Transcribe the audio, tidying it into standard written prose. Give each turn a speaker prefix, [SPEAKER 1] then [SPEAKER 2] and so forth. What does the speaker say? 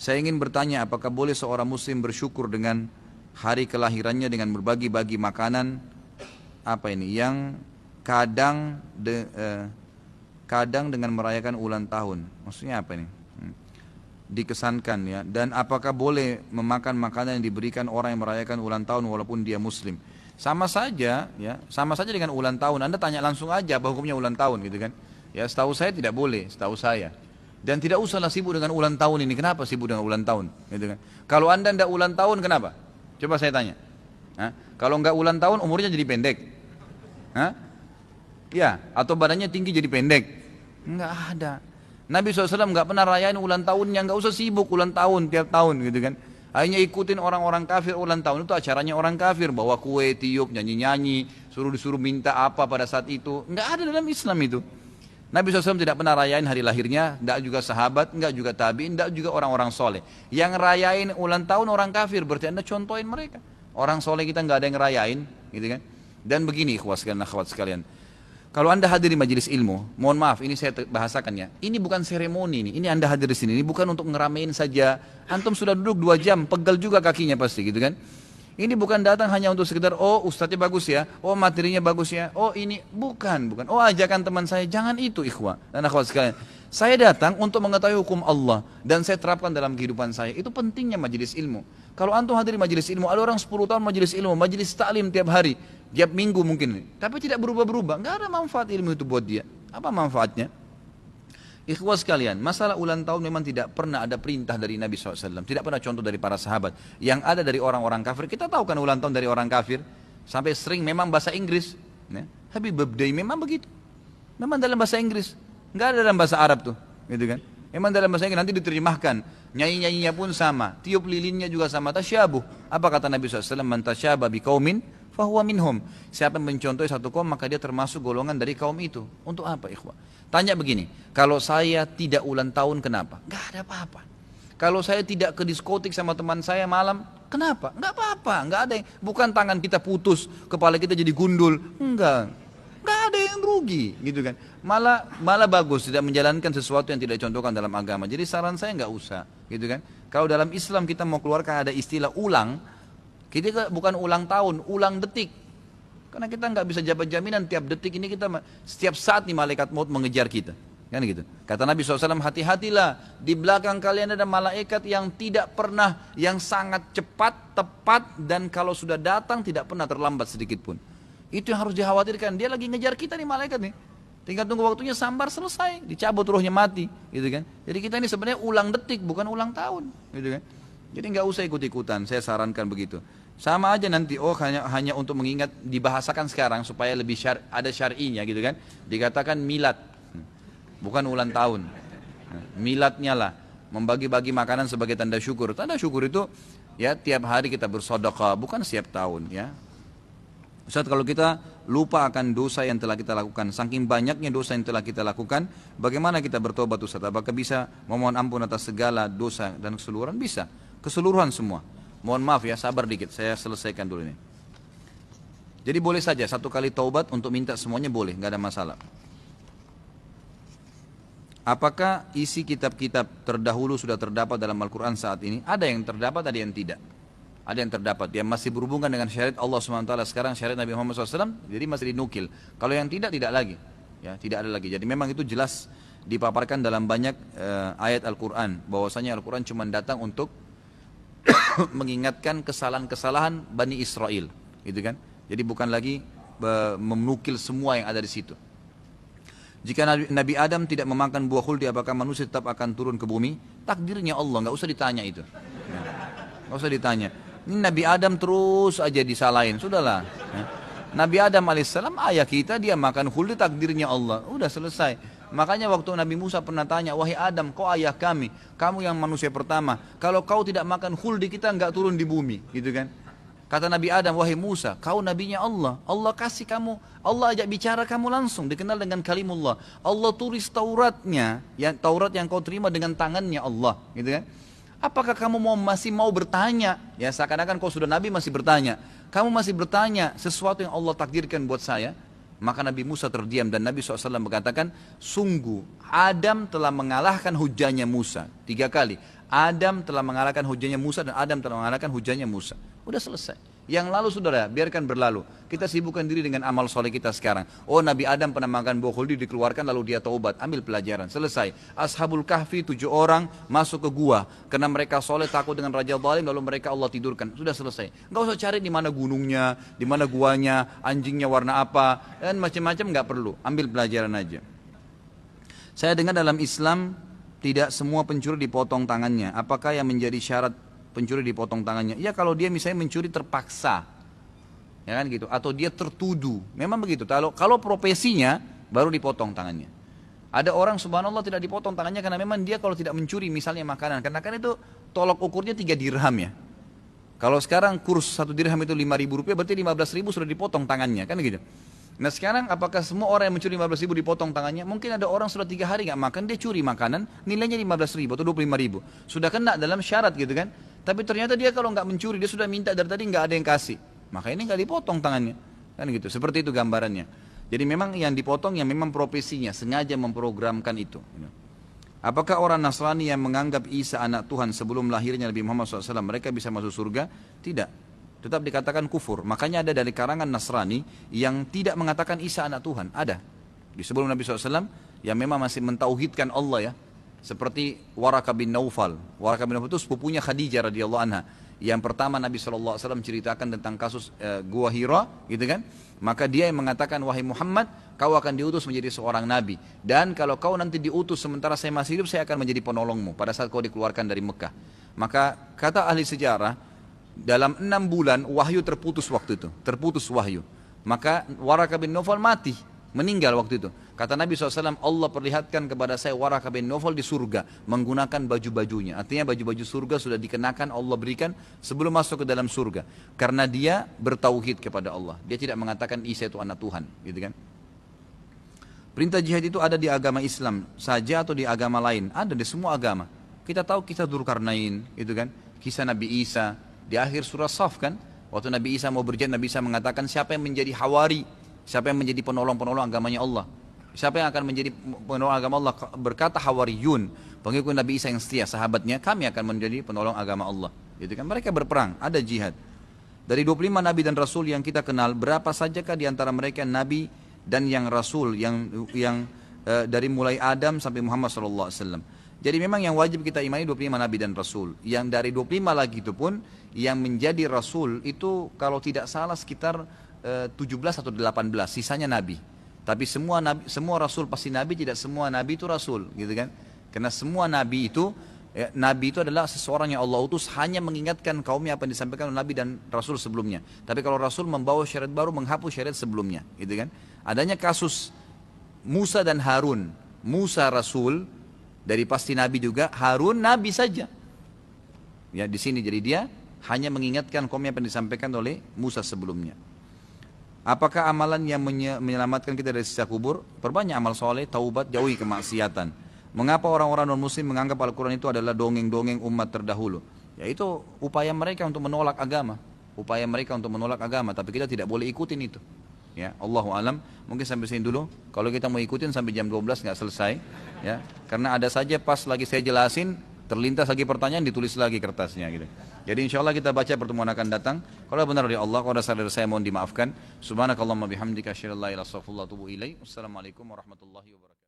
[SPEAKER 1] Saya ingin bertanya apakah boleh seorang muslim bersyukur dengan hari kelahirannya dengan berbagi-bagi makanan apa ini yang kadang dengan merayakan ulang tahun. Maksudnya apa ini? Dikesankan ya. Dan apakah boleh memakan makanan yang diberikan orang yang merayakan ulang tahun walaupun dia muslim? Sama saja ya, sama saja dengan ulang tahun. Anda tanya langsung aja apa hukumnya ulang tahun gitu kan. Ya setahu saya tidak boleh, setahu saya. Dan tidak usahlah sibuk dengan ulang tahun ini. Kenapa sibuk dengan ulang tahun? Gitu kan. Kalau Anda tidak ulang tahun kenapa? Coba saya tanya. Hah? Kalau enggak ulang tahun umurnya jadi pendek. Hah? Ya, atau badannya tinggi jadi pendek. Enggak ada. Nabi SAW enggak pernah rayain ulang tahunnya, enggak usah sibuk ulang tahun tiap tahun gitu kan. Hanya ikutin orang-orang kafir ulang tahun itu acaranya orang kafir, bawa kue, tiup, nyanyi-nyanyi, disuruh minta apa pada saat itu. Enggak ada dalam Islam itu. Nabi SAW tidak pernah rayain hari lahirnya, enggak juga sahabat, enggak juga tabi'in, enggak juga orang-orang soleh. Yang rayain ulang tahun orang kafir, berarti Anda contohin mereka. Orang soleh kita enggak ada yang rayain, gitu kan. Dan begini akhwat sekalian. Kalau Anda hadir di majelis ilmu, mohon maaf ini saya bahasakan ya. Ini bukan seremoni nih. Ini Anda hadir di sini, ini bukan untuk ngeramein saja. Antum sudah duduk 2 jam, pegel juga kakinya pasti gitu kan. Ini bukan datang hanya untuk sekedar oh ustadznya bagus ya, oh materinya bagus ya, oh ini bukan. Oh ajakan teman saya, jangan itu ikhwah dan akhwat sekalian. Saya datang untuk mengetahui hukum Allah dan saya terapkan dalam kehidupan saya. Itu pentingnya majelis ilmu. Kalau antum hadir di majelis ilmu, ada orang 10 tahun majelis ilmu, majelis taklim tiap hari, tiap minggu mungkin, tapi tidak berubah-berubah, nggak ada manfaat ilmu itu buat dia. Apa manfaatnya? Ikhwah sekalian, masalah ulang tahun memang tidak pernah ada perintah dari Nabi SAW. Tidak pernah contoh dari para sahabat. Yang ada dari orang-orang kafir, kita tahu kan ulang tahun dari orang kafir. Sampai sering memang bahasa Inggris. Ya. Happy birthday memang begitu. Memang dalam bahasa Inggris. Nggak ada dalam bahasa Arab tuh. Gitu kan. Memang dalam bahasa Inggris nanti diterjemahkan. Nyanyi-nyanyinya pun sama. Tiup lilinnya juga sama. Tasyabuh. Apa kata Nabi SAW? Man tasyabah biqaumin fahuwa minhum. Siapa yang mencontohi satu kaum maka dia termasuk golongan dari kaum itu. Untuk apa ikhwah? Tanya begini, kalau saya tidak ulang tahun kenapa? Gak ada apa-apa. Kalau saya tidak ke diskotik sama teman saya malam, kenapa? Gak apa-apa, gak ada yang, bukan tangan kita putus, kepala kita jadi gundul, enggak. Gak ada yang rugi, gitu kan. Malah bagus tidak menjalankan sesuatu yang tidak dicontohkan dalam agama. Jadi saran saya gak usah, gitu kan. Kalau dalam Islam kita mau keluarkan ada istilah ulang, kita bukan ulang tahun, ulang detik. Karena kita nggak bisa jabat jaminan tiap detik ini kita setiap saat nih malaikat maut mengejar kita, kan gitu. Kata Nabi SAW, hati-hatilah di belakang kalian ada malaikat yang tidak pernah, yang sangat cepat, tepat dan kalau sudah datang tidak pernah terlambat sedikit pun. Itu yang harus dikhawatirkan. Dia lagi ngejar kita nih malaikat nih. Tinggal tunggu waktunya sambar selesai, dicabut ruhnya mati, gitu kan. Jadi kita ini sebenarnya ulang detik bukan ulang tahun, gitu kan. Jadi nggak usah ikut-ikutan. Saya sarankan begitu. Sama aja nanti, hanya untuk mengingat, dibahasakan sekarang supaya lebih ada syar'inya gitu kan. Dikatakan milad, bukan ulang tahun. Miladnya lah, membagi-bagi makanan sebagai tanda syukur. Tanda syukur itu ya tiap hari kita bersedekah, bukan setiap tahun ya. Ustaz, kalau kita lupa akan dosa yang telah kita lakukan, saking banyaknya dosa yang telah kita lakukan, bagaimana kita bertobat Ustaz? Apakah bisa memohon ampun atas segala dosa dan keseluruhan? Bisa, keseluruhan semua. Mohon maaf ya, sabar dikit, saya selesaikan dulu ini. Jadi boleh saja, 1 kali taubat untuk minta semuanya boleh, nggak ada masalah. Apakah isi kitab-kitab terdahulu sudah terdapat dalam Al-Quran saat ini? Ada yang terdapat, ada yang tidak. Ada yang terdapat, yang masih berhubungan dengan syariat Allah SWT sekarang, syariat Nabi Muhammad SAW, jadi masih dinukil. Kalau yang tidak, tidak lagi. Ya, tidak ada lagi. Jadi memang itu jelas dipaparkan dalam banyak ayat Al-Quran, bahwasanya Al-Quran cuma datang untuk mengingatkan kesalahan-kesalahan Bani Israel, gitu kan? Jadi bukan lagi menukil semua yang ada di situ. Jika Nabi Adam tidak memakan buah khuldi, apakah manusia tetap akan turun ke bumi? Takdirnya Allah, nggak usah ditanya itu. Nggak usah ditanya. Ini Nabi Adam terus aja disalahin, sudahlah. Nabi Adam alaihissalam ayah kita, dia makan khuldi, takdirnya Allah, udah selesai. Makanya waktu Nabi Musa pernah tanya, wahai Adam, kau ayah kami, kamu yang manusia pertama, kalau kau tidak makan khuldi kita nggak turun di bumi, gitu kan? Kata Nabi Adam, wahai Musa, kau nabinya Allah, Allah kasih kamu, Allah ajak bicara kamu langsung, dikenal dengan kalimullah. Allah tulis Tauratnya, Taurat yang kau terima dengan tangannya Allah, gitu kan? Apakah kamu masih mau bertanya? Ya seakan-akan kau sudah Nabi masih bertanya. Kamu masih bertanya sesuatu yang Allah takdirkan buat saya? Maka Nabi Musa terdiam dan Nabi SAW berkatakan, sungguh Adam telah mengalahkan hujahnya Musa 3 kali. Adam telah mengalahkan hujahnya Musa dan Adam telah mengalahkan hujahnya Musa. Udah selesai. Yang lalu saudara, biarkan berlalu. Kita sibukkan diri dengan amal soleh kita sekarang. Oh, Nabi Adam pernah makan buah khuldi, dikeluarkan lalu dia taubat. Ambil pelajaran, selesai. Ashabul Kahfi 7 orang masuk ke gua karena mereka soleh, takut dengan raja zalim, lalu mereka Allah tidurkan. Sudah selesai. Enggak usah cari di mana gunungnya, di mana guanya, anjingnya warna apa, dan macam-macam enggak perlu. Ambil pelajaran aja. Saya dengar dalam Islam tidak semua pencuri dipotong tangannya. Apakah yang menjadi syarat pencuri dipotong tangannya? Ya kalau dia misalnya mencuri terpaksa, ya kan gitu, atau dia tertuduh, memang begitu. Kalau profesinya baru dipotong tangannya. Ada orang subhanallah tidak dipotong tangannya karena memang dia kalau tidak mencuri misalnya makanan, karena kan itu tolok ukurnya 3 dirham ya. Kalau sekarang kurs 1 dirham itu 5.000 rupiah, berarti 15.000 sudah dipotong tangannya, kan gitu. Nah sekarang apakah semua orang yang mencuri 15.000 dipotong tangannya? Mungkin ada orang sudah 3 hari nggak makan, dia curi makanan, nilainya 15.000 atau 25.000. Sudah kena dalam syarat gitu kan. Tapi ternyata dia kalau nggak mencuri, dia sudah minta dari tadi nggak ada yang kasih. Maka ini nggak dipotong tangannya. Kan gitu, seperti itu gambarannya. Jadi memang yang dipotong yang memang profesinya, sengaja memprogramkan itu. Apakah orang Nasrani yang menganggap Isa anak Tuhan sebelum lahirnya Nabi Muhammad SAW, mereka bisa masuk surga? Tidak. Tetap dikatakan kufur. Makanya ada dari karangan Nasrani yang tidak mengatakan Isa anak Tuhan. Ada. Di sebelum Nabi SAW yang memang masih mentauhidkan Allah ya. Seperti Waraka bin Naufal. Waraka bin Naufal itu sepupunya Khadijah radhiyallahu anha. Yang pertama Nabi SAW ceritakan tentang kasus Gua Hira, gitu kan. Maka dia yang mengatakan, wahai Muhammad, kau akan diutus menjadi seorang Nabi. Dan kalau kau nanti diutus sementara saya masih hidup, saya akan menjadi penolongmu pada saat kau dikeluarkan dari Mekah. Maka kata ahli sejarah, dalam 6 bulan wahyu terputus waktu itu, terputus wahyu. Maka Waraka bin Naufal mati, meninggal waktu itu. Kata Nabi SAW, Allah perlihatkan kepada saya Waraka bin Naufal di surga menggunakan baju-bajunya. Artinya baju-baju surga sudah dikenakan, Allah berikan sebelum masuk ke dalam surga. Karena dia bertauhid kepada Allah. Dia tidak mengatakan Isa itu anak Tuhan, gitu kan? Perintah jihad itu ada di agama Islam saja atau di agama lain? Ada di semua agama. Kita tahu kisah Dzulkarnain, gitu kan? Kisah Nabi Isa. Di akhir surah Shaf kan, waktu Nabi Isa mau berjihad, Nabi Isa mengatakan siapa yang menjadi hawari, siapa yang menjadi penolong-penolong agamanya Allah, siapa yang akan menjadi penolong agama Allah, berkata hawariyun, pengikut Nabi Isa yang setia, sahabatnya, kami akan menjadi penolong agama Allah. Gitu kan, mereka berperang, ada jihad. Dari 25 Nabi dan Rasul yang kita kenal, berapa sajakah di antara mereka Nabi dan yang Rasul yang dari mulai Adam sampai Muhammad SAW. Jadi memang yang wajib kita imani 25 Nabi dan Rasul. Yang dari 25 lagi itu pun, yang menjadi Rasul itu kalau tidak salah sekitar 17 atau 18, sisanya Nabi. Tapi semua Rasul pasti Nabi, tidak semua Nabi itu Rasul, gitu kan? Karena semua Nabi itu, Nabi itu adalah seseorang yang Allah utus hanya mengingatkan kaumnya apa yang disampaikan oleh Nabi dan Rasul sebelumnya. Tapi kalau Rasul membawa syariat baru, menghapus syariat sebelumnya, gitu kan? Adanya kasus Musa dan Harun, Musa Rasul, dari pasti Nabi juga, Harun Nabi saja. Ya di sini jadi dia hanya mengingatkan kaum yang disampaikan oleh Musa sebelumnya. Apakah amalan yang menyelamatkan kita dari siksa kubur? Perbanyak amal soleh, taubat, jauhi kemaksiatan. Mengapa orang-orang non-muslim menganggap Al-Quran itu adalah dongeng-dongeng umat terdahulu? Ya itu upaya mereka untuk menolak agama. Upaya mereka untuk menolak agama, tapi kita tidak boleh ikutin itu. Ya, Allahu alam. Mungkin sampai sini dulu. Kalau kita mau ikutin sampai jam 12 nggak selesai, ya. Karena ada saja pas lagi saya jelasin terlintas lagi pertanyaan, ditulis lagi kertasnya gitu. Jadi insya Allah kita baca pertemuan akan datang. Kalau benar dari Allah, kalau ada salah dari saya mohon dimaafkan. Subhanakallahumma bihamdika asyhadu an la ilaha illa anta astaghfiruka wa atubu ilaik. Wassalamualaikum warahmatullahi wabarakatuh.